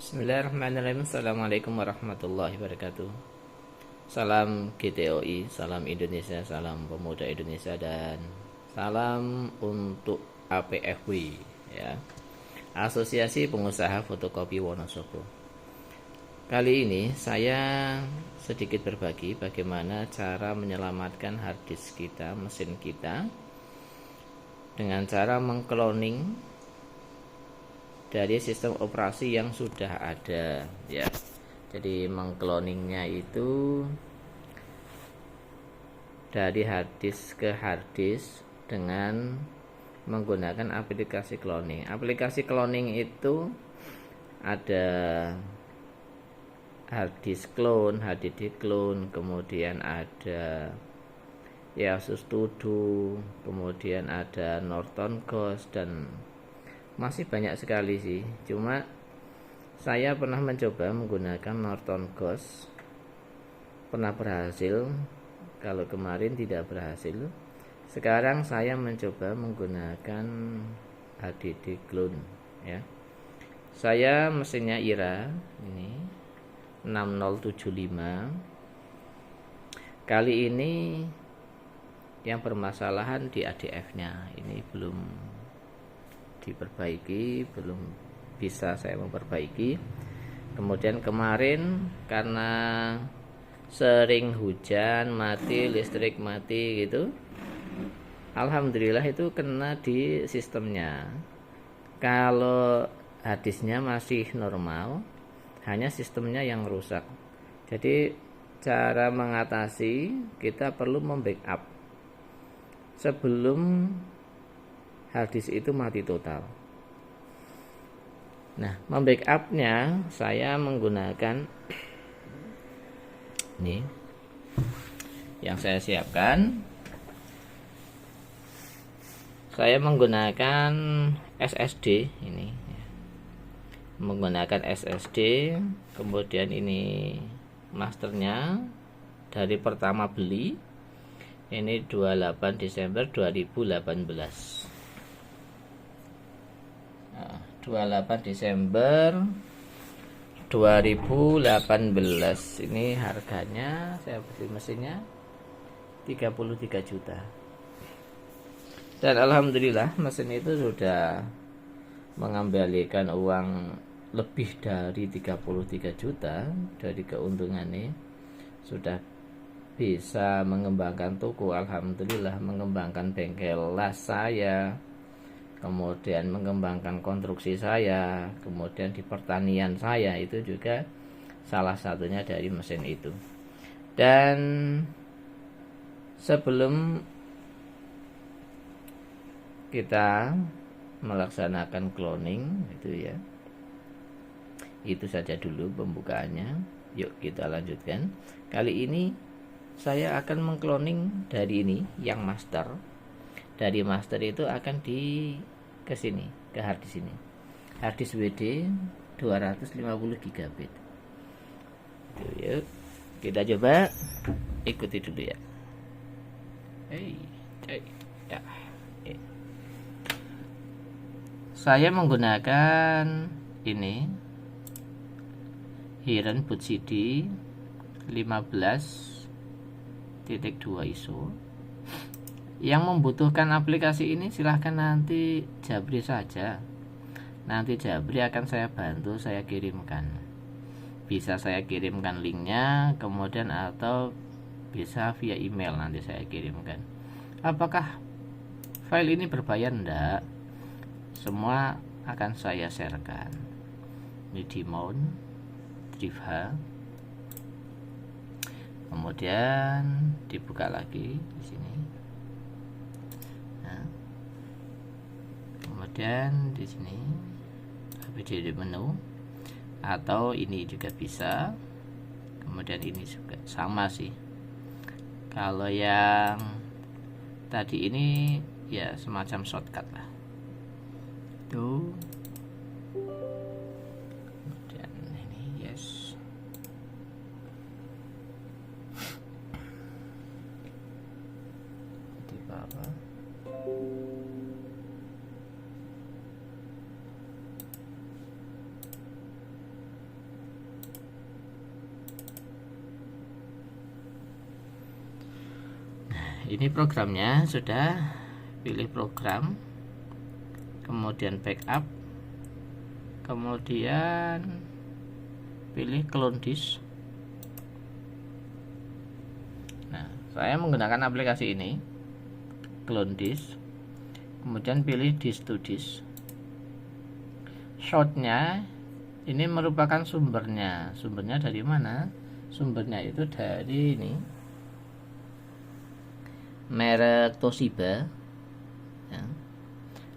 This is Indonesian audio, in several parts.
Bismillahirrahmanirrahim. Assalamualaikum warahmatullahi wabarakatuh. Salam GTOI, salam Indonesia, salam pemuda Indonesia, dan salam untuk APFW, ya, Asosiasi Pengusaha Fotokopi Wonosobo. Kali ini saya sedikit berbagi bagaimana cara menyelamatkan harddisk kita, mesin kita, dengan cara mengcloning dari sistem operasi yang sudah ada, ya. Jadi mengcloningnya itu dari harddisk ke harddisk dengan menggunakan aplikasi cloning. Aplikasi cloning itu ada harddisk clone, HDD clone, kemudian ada Asus Todo, kemudian ada Norton Ghost, dan masih banyak sekali sih. Cuma saya pernah mencoba menggunakan Norton Ghost, pernah berhasil. Kalau kemarin tidak berhasil, sekarang saya mencoba menggunakan HDD clone, ya. Saya mesinnya Ira ini 6075. Kali ini yang bermasalahan di ADF nya ini belum diperbaiki, belum bisa saya memperbaiki. Kemudian kemarin karena sering hujan, mati, listrik mati gitu, alhamdulillah itu kena di sistemnya. Kalau harddisknya masih normal, hanya sistemnya yang rusak. Jadi cara mengatasi, kita perlu membackup sebelum harddisk itu mati total. Nah, membackupnya saya menggunakan ini yang saya siapkan. Saya menggunakan SSD ini, menggunakan SSD. Kemudian ini masternya dari pertama beli, ini 28 Desember 2018. 28 Desember 2018. Ini harganya saya beli mesinnya 33 juta. Dan alhamdulillah mesin itu sudah mengembalikan uang lebih dari 33 juta dari keuntungannya. Sudah bisa mengembangkan toko, alhamdulillah, mengembangkan bengkel las saya, kemudian mengembangkan konstruksi saya, kemudian di pertanian saya, itu juga salah satunya dari mesin itu. Dan sebelum kita melaksanakan cloning itu, ya, itu saja dulu pembukaannya. Yuk kita lanjutkan. Kali ini saya akan mengcloning dari ini yang master. Dari master itu akan ke sini, ke harddisk ini. Harddisk WD 250 GB. Yuk kita coba, ikuti dulu ya. Ya. Saya menggunakan ini Hiren Boot CD 15.2 ISO. Yang membutuhkan aplikasi ini silahkan nanti Jabri saja. Nanti Jabri akan saya bantu, saya kirimkan. Bisa saya kirimkan linknya, kemudian atau bisa via email nanti saya kirimkan. Apakah file ini berbayar? Enggak. Semua akan saya sharekan. Ini di mount drive H. Kemudian dibuka lagi di sini. Nah, kemudian di sini di menu, atau ini juga bisa. Kemudian ini juga sama sih. Kalau yang tadi ini ya semacam shortcut lah. Tuh. Kemudian ini yes. Apa? ini programnya sudah, pilih program, kemudian backup, kemudian pilih clone disk. Nah, saya menggunakan aplikasi ini, clone disk, kemudian pilih disk to disk. Shotnya ini merupakan sumbernya dari mana? Sumbernya itu dari ini, merek Toshiba ya.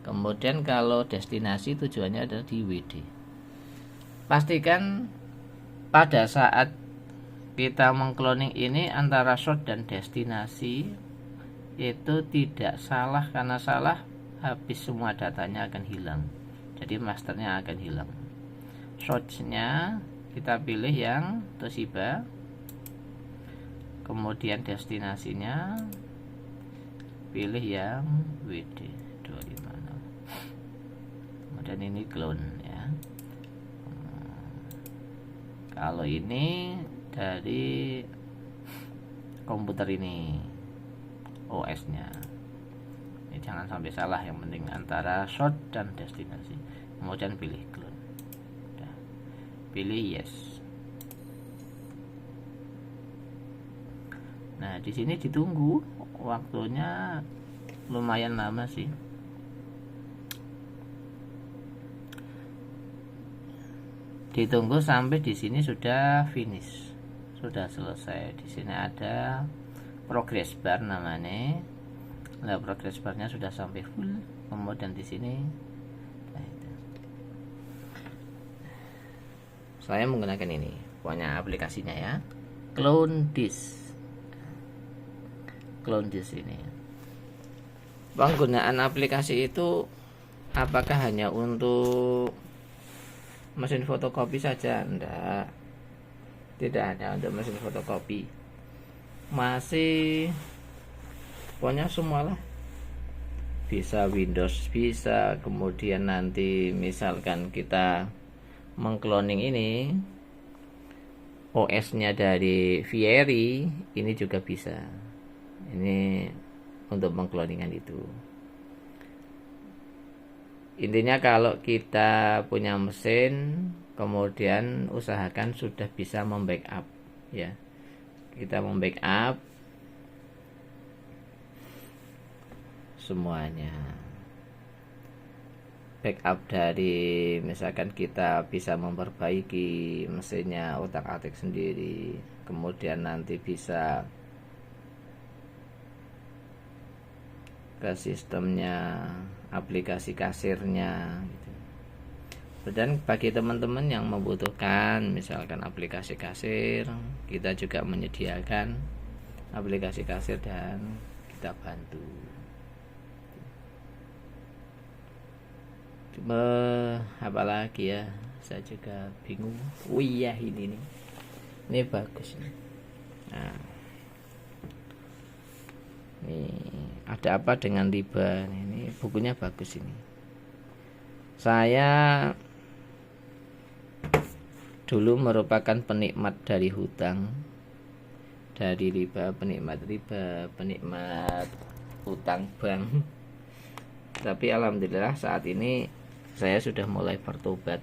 Kemudian kalau destinasi tujuannya adalah di WD. Pastikan pada saat kita mengcloning ini antara source dan destinasi itu tidak salah, karena salah habis semua datanya akan hilang, jadi masternya akan hilang. Source-nya kita pilih yang Toshiba, kemudian destinasinya pilih yang WD 256, kemudian ini clone ya. Kalau ini dari komputer ini, OS nya ini jangan sampai salah, yang penting antara source dan destinasi. Kemudian pilih clone, udah, pilih yes. Nah, di sini ditunggu, waktunya lumayan lama sih. Ditunggu sampai di sini sudah finish, sudah selesai. Di sini ada progress bar namanya. Nah, progress barnya sudah sampai full. Kemudian di sini, nah itu. Saya menggunakan ini, pokoknya aplikasinya ya, clone disk. Clone disk ini. Penggunaan aplikasi itu apakah hanya untuk mesin fotokopi saja? Enggak, tidak hanya untuk mesin fotokopi, masih pokoknya semualah. Bisa Windows, bisa. Kemudian nanti misalkan kita mengcloning ini, OS nya dari Fieri, ini juga bisa. Ini untuk mengcloningan itu. Intinya kalau kita punya mesin, kemudian usahakan sudah bisa membackup ya. Kita membackup semuanya. Backup dari misalkan kita bisa memperbaiki mesinnya, otak-atik sendiri, kemudian nanti bisa ke sistemnya, aplikasi kasirnya gitu. Dan bagi teman-teman yang membutuhkan misalkan aplikasi kasir, kita juga menyediakan aplikasi kasir dan kita bantu. Apalagi ya, saya juga bingung. Oh iya, ini nih, ini bagus nih. Nah, ini ada apa dengan riba? Ini bukunya bagus ini. Saya dulu merupakan penikmat dari hutang, dari riba, penikmat riba, penikmat hutang bank. Tapi alhamdulillah saat ini saya sudah mulai bertobat.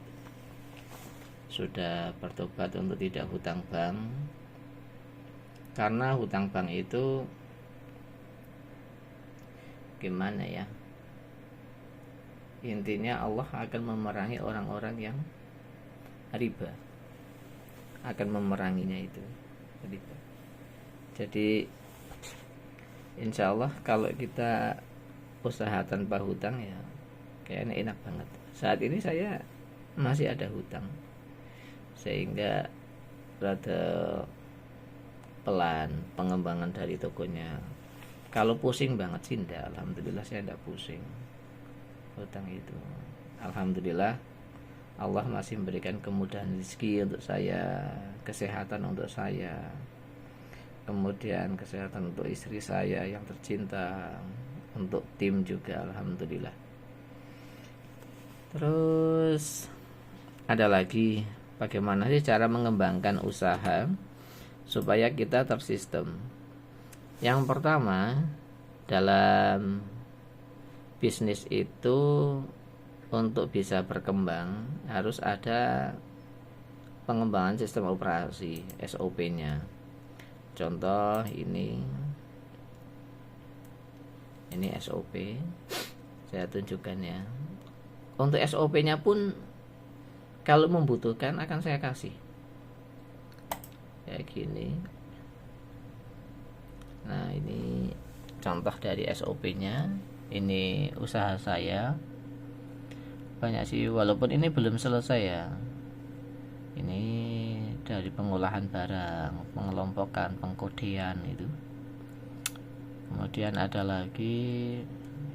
Sudah bertobat untuk tidak hutang bank. Karena hutang bank itu gimana ya? Intinya Allah akan memerangi orang-orang yang riba. Akan memeranginya itu riba. Jadi insya Allah kalau kita usaha tanpa hutang ya kayaknya enak banget. Saat ini saya masih ada hutang, sehingga rada pelan pengembangan dari tokonya. Kalau pusing banget sih enggak, alhamdulillah saya enggak pusing hutang itu. Alhamdulillah Allah masih memberikan kemudahan rezeki untuk saya, kesehatan untuk saya, kemudian kesehatan untuk istri saya yang tercinta, untuk tim juga alhamdulillah. Terus ada lagi, bagaimana sih cara mengembangkan usaha supaya kita tersistem? Yang pertama, dalam bisnis itu untuk bisa berkembang harus ada pengembangan sistem operasi SOP-nya. Contoh ini SOP, saya tunjukkan ya. Untuk SOP-nya pun kalau membutuhkan akan saya kasih kayak gini. Nah, ini contoh dari SOP-nya. Ini usaha saya. Banyak sih, walaupun ini belum selesai ya. Ini dari pengolahan barang, pengelompokan, pengkodean itu. Kemudian ada lagi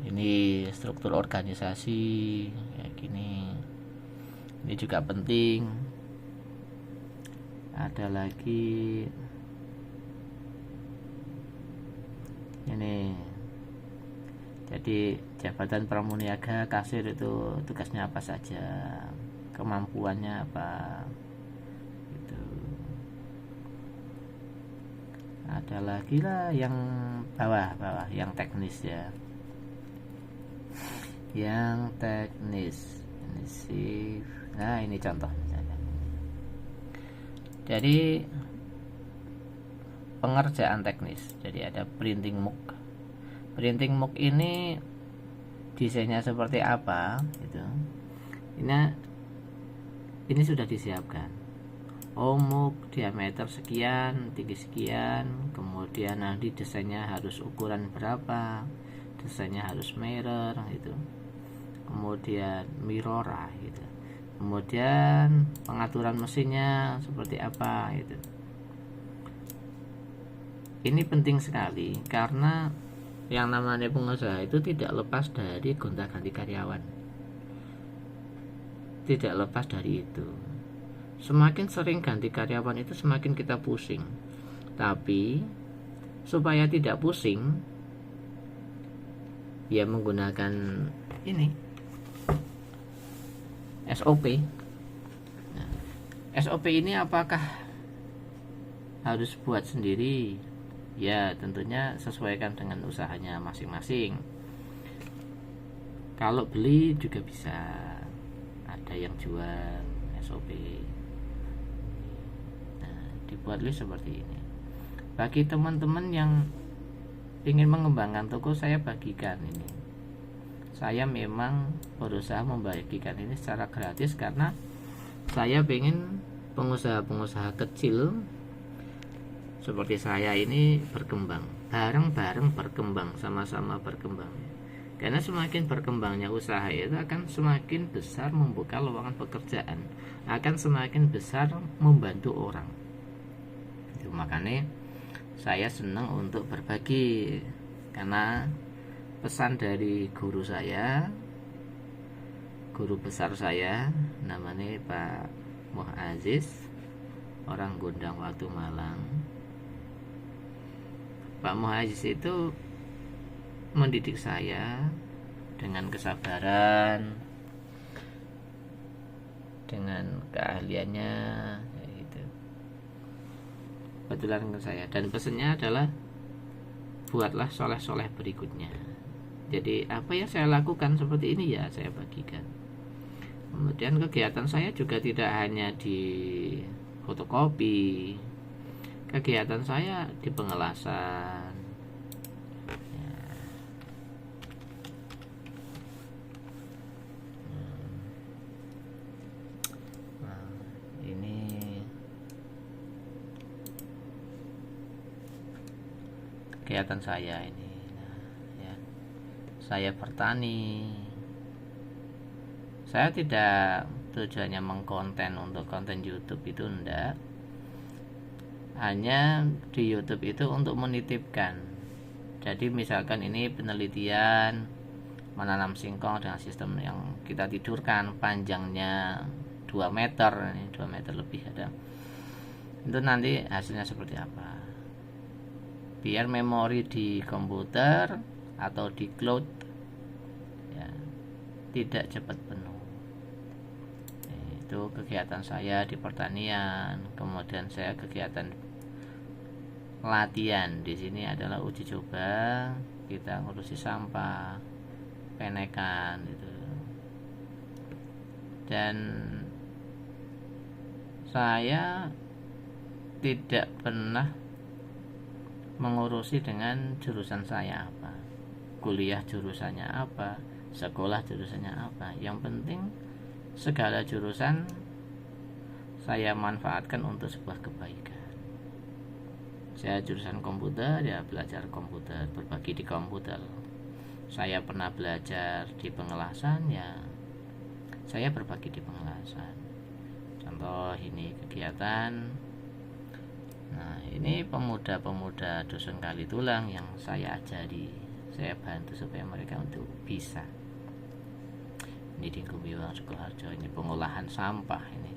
ini struktur organisasi kayak gini. Ini juga penting. Ada lagi ini, jadi jabatan pramuniaga, kasir itu tugasnya apa saja, kemampuannya apa gitu. Ada lagi lah yang bawah yang teknis ya, yang teknis ini sih. Nah, ini contoh misalnya. Jadi pengerjaan teknis, jadi ada printing mug. Printing mug ini desainnya seperti apa gitu. Ini sudah disiapkan. Mug diameter sekian, tinggi sekian, kemudian nanti desainnya harus ukuran berapa, desainnya harus mirror gitu, kemudian mirror gitu, kemudian pengaturan mesinnya seperti apa gitu. Ini penting sekali karena yang namanya pengusaha itu tidak lepas dari gonta-ganti karyawan, tidak lepas dari itu. Semakin sering ganti karyawan itu semakin kita pusing. Tapi supaya tidak pusing, ya menggunakan ini SOP. Nah, SOP ini apakah harus buat sendiri? Ya, tentunya sesuaikan dengan usahanya masing-masing. Kalau beli juga bisa, ada yang jual SOP. Nah, dibuatlah seperti ini. Bagi teman-teman yang ingin mengembangkan toko, saya bagikan ini. Saya memang berusaha membagikan ini secara gratis karena saya pengen pengusaha-pengusaha kecil seperti saya ini berkembang, bareng-bareng berkembang, sama-sama berkembang. Karena semakin berkembangnya usaha itu akan semakin besar membuka lowongan pekerjaan, akan semakin besar membantu orang. Itu makanya saya senang untuk berbagi, karena pesan dari guru saya, guru besar saya, namanya Pak Muh Aziz, orang Gondang Watu Malang. Pak Muh Aziz itu mendidik saya dengan kesabaran, dengan keahliannya gitu. Kebetulan ke saya, dan pesannya adalah buatlah soleh-soleh berikutnya. Jadi apa yang saya lakukan seperti ini ya saya bagikan. Kemudian kegiatan saya juga tidak hanya di fotokopi, kegiatan saya di pengelasan ya. Nah, ini kegiatan saya ini. Nah, ya. Saya bertani. Saya tidak tujuannya mengkonten untuk konten YouTube, itu enggak. Hanya di YouTube itu untuk menitipkan. Jadi misalkan ini penelitian menanam singkong dengan sistem yang kita tidurkan, panjangnya 2 meter, ini 2 meter lebih ada. Itu nanti hasilnya seperti apa. Biar memori di komputer atau di cloud ya, tidak cepat penuh. Itu kegiatan saya di pertanian. Kemudian saya kegiatan latihan. Di sini adalah uji coba, kita ngurusi sampah, penekan gitu. Dan saya tidak pernah mengurusi dengan jurusan saya apa, kuliah jurusannya apa, sekolah jurusannya apa. Yang penting segala jurusan saya manfaatkan untuk sebuah kebaikan. Saya jurusan komputer, ya belajar komputer, berbagi di komputer. Saya pernah belajar di pengelasan, ya saya berbagi di pengelasan. Contoh ini kegiatan. Nah, ini pemuda-pemuda dusun Kali Tulang yang saya ajari, saya bantu supaya mereka untuk bisa. Ini di Gumiwang Sukoharjo, ini pengolahan sampah ini.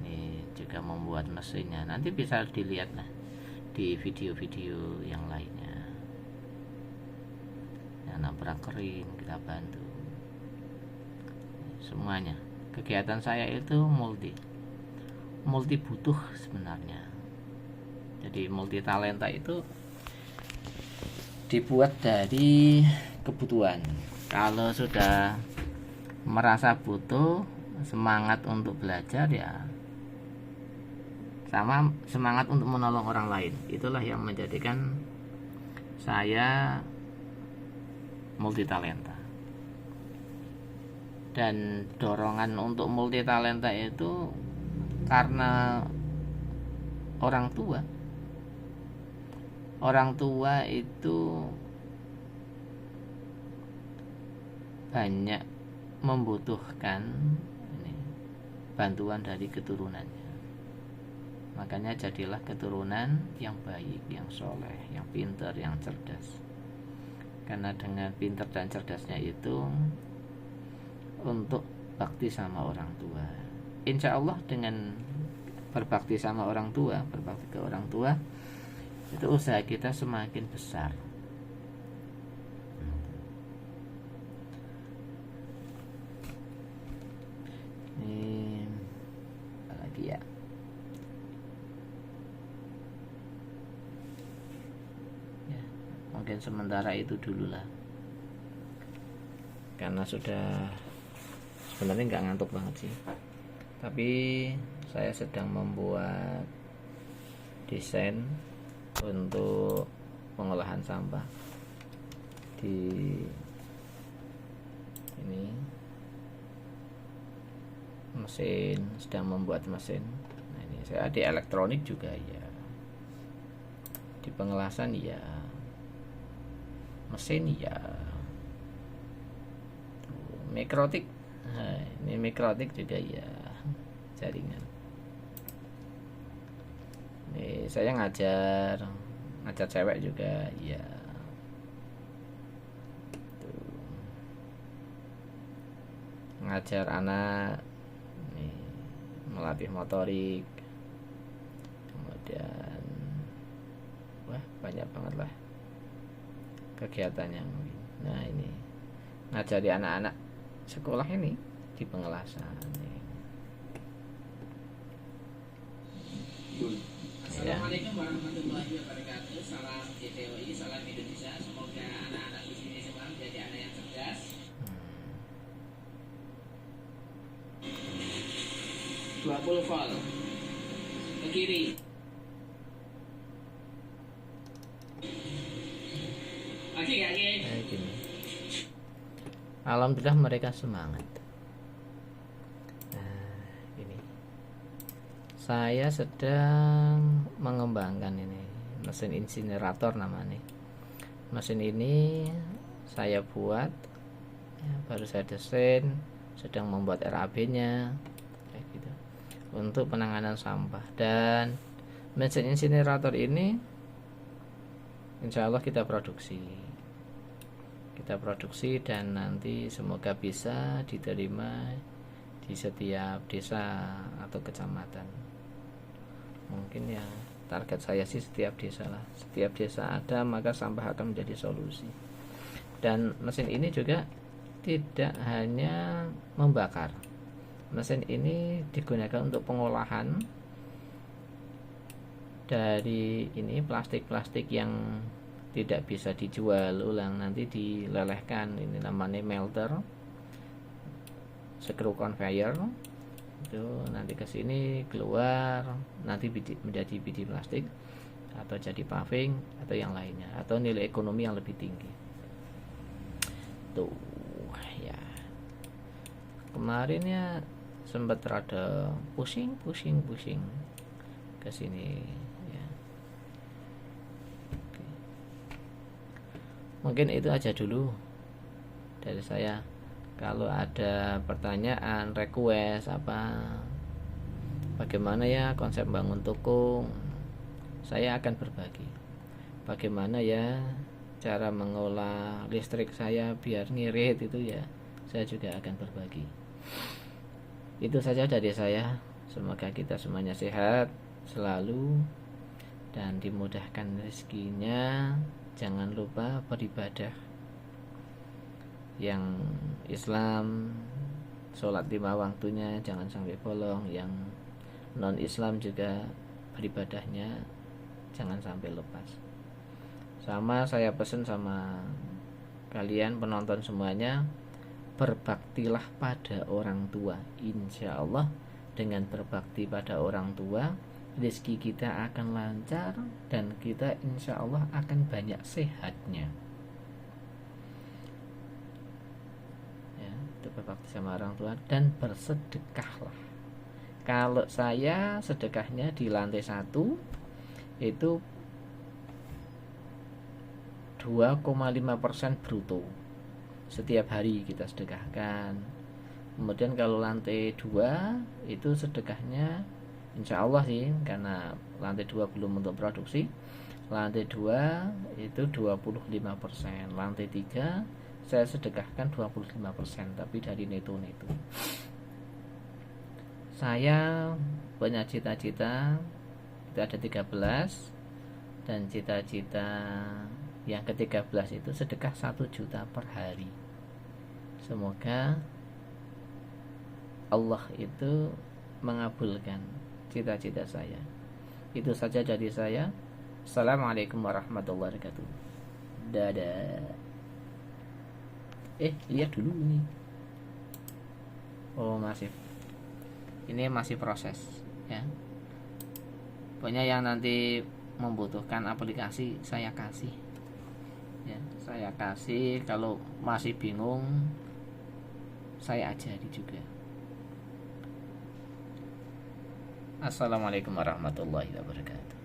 Ini juga membuat mesinnya, nanti bisa dilihat lah di video-video yang lainnya. Anak kering kita bantu semuanya. Kegiatan saya itu multi butuh sebenarnya. Jadi multi talenta itu dibuat dari kebutuhan. Kalau sudah merasa butuh, semangat untuk belajar, ya sama semangat untuk menolong orang lain. Itulah yang menjadikan saya multi talenta. Dan dorongan untuk multi talenta itu karena orang tua itu banyak membutuhkan bantuan dari keturunannya. Makanya jadilah keturunan yang baik, yang soleh, yang pintar, yang cerdas. Karena dengan pintar dan cerdasnya itu untuk bakti sama orang tua. Insya Allah dengan berbakti sama orang tua, berbakti ke orang tua, itu usaha kita semakin besar. Ini apa lagi ya? Mungkin sementara itu dulu lah, karena sudah sebenarnya nggak ngantuk banget sih, tapi saya sedang membuat desain untuk pengolahan sampah di ini mesin, sedang membuat mesin. Nah, ini saya di elektronik juga ya, di pengelasan ya, mesin ya, mikrotik. Nah, ini mikrotik juga ya, jaringan. Ini saya ngajar cewek juga ya. Tuh. Ngajar anak, nih, melatih motorik, kemudian wah banyak banget lah kegiatannya mungkin. Nah, ini ngajari anak-anak sekolah ini di pengelasan. Assalamualaikum warahmatullahi wabarakatuh. Salam GTOI, salam Indonesia. Semoga anak-anak di sini semua menjadi anak yang cerdas. 20 volt ke kiri. Lagi gak Gini. Alhamdulillah mereka semangat. Nah, ini saya sedang mengembangkan ini mesin insinerator namanya. Mesin ini saya buat ya, baru saya desain, sedang membuat RAB-nya kayak gitu, untuk penanganan sampah. Dan mesin insinerator ini insya Allah kita produksi dan nanti semoga bisa diterima di setiap desa atau kecamatan. Mungkin ya target saya sih setiap desa lah, setiap desa ada maka sampah akan menjadi solusi. Dan mesin ini juga tidak hanya membakar, mesin ini digunakan untuk pengolahan dari ini plastik-plastik yang tidak bisa dijual ulang, nanti dilelehkan, ini namanya melter, screw conveyor itu nanti ke sini keluar, nanti menjadi biji plastik atau jadi paving atau yang lainnya, atau nilai ekonomi yang lebih tinggi. Tuh ya, kemarin ya sempat rada pusing ke sini ya. Oke. Mungkin itu aja dulu dari saya. Kalau ada pertanyaan, request apa, bagaimana ya konsep bangun toko, saya akan berbagi. Bagaimana ya cara mengolah listrik saya biar ngirit, itu ya saya juga akan berbagi. Itu saja dari saya. Semoga kita semuanya sehat selalu dan dimudahkan rezekinya. Jangan lupa beribadah. Yang Islam sholat 5 waktunya jangan sampai bolong, yang non Islam juga beribadahnya jangan sampai lepas. Sama saya pesan sama kalian penonton semuanya, berbaktilah pada orang tua. Insya Allah dengan berbakti pada orang tua, rezeki kita akan lancar dan kita insya Allah akan banyak sehatnya. Berbakti sama orang tua dan bersedekahlah. Kalau saya sedekahnya di lantai 1 itu 2,5% bruto setiap hari kita sedekahkan. Kemudian kalau lantai 2 itu sedekahnya insya Allah sih, karena lantai 2 belum untuk produksi, lantai 2 itu 25%, lantai 3 saya sedekahkan 25%, tapi dari neto-neto. Saya punya cita-cita, kita ada 13, dan cita-cita yang ke-13 itu sedekah 1 juta per hari. Semoga Allah itu mengabulkan cita-cita saya. Itu saja dari saya. Assalamualaikum warahmatullahi wabarakatuh. Dadah. Lihat dulu ini. Oh, masih. Ini masih proses ya. Pokoknya yang nanti membutuhkan aplikasi saya kasih. Ya, saya kasih. Kalau masih bingung saya ajari juga. Assalamualaikum warahmatullahi wabarakatuh.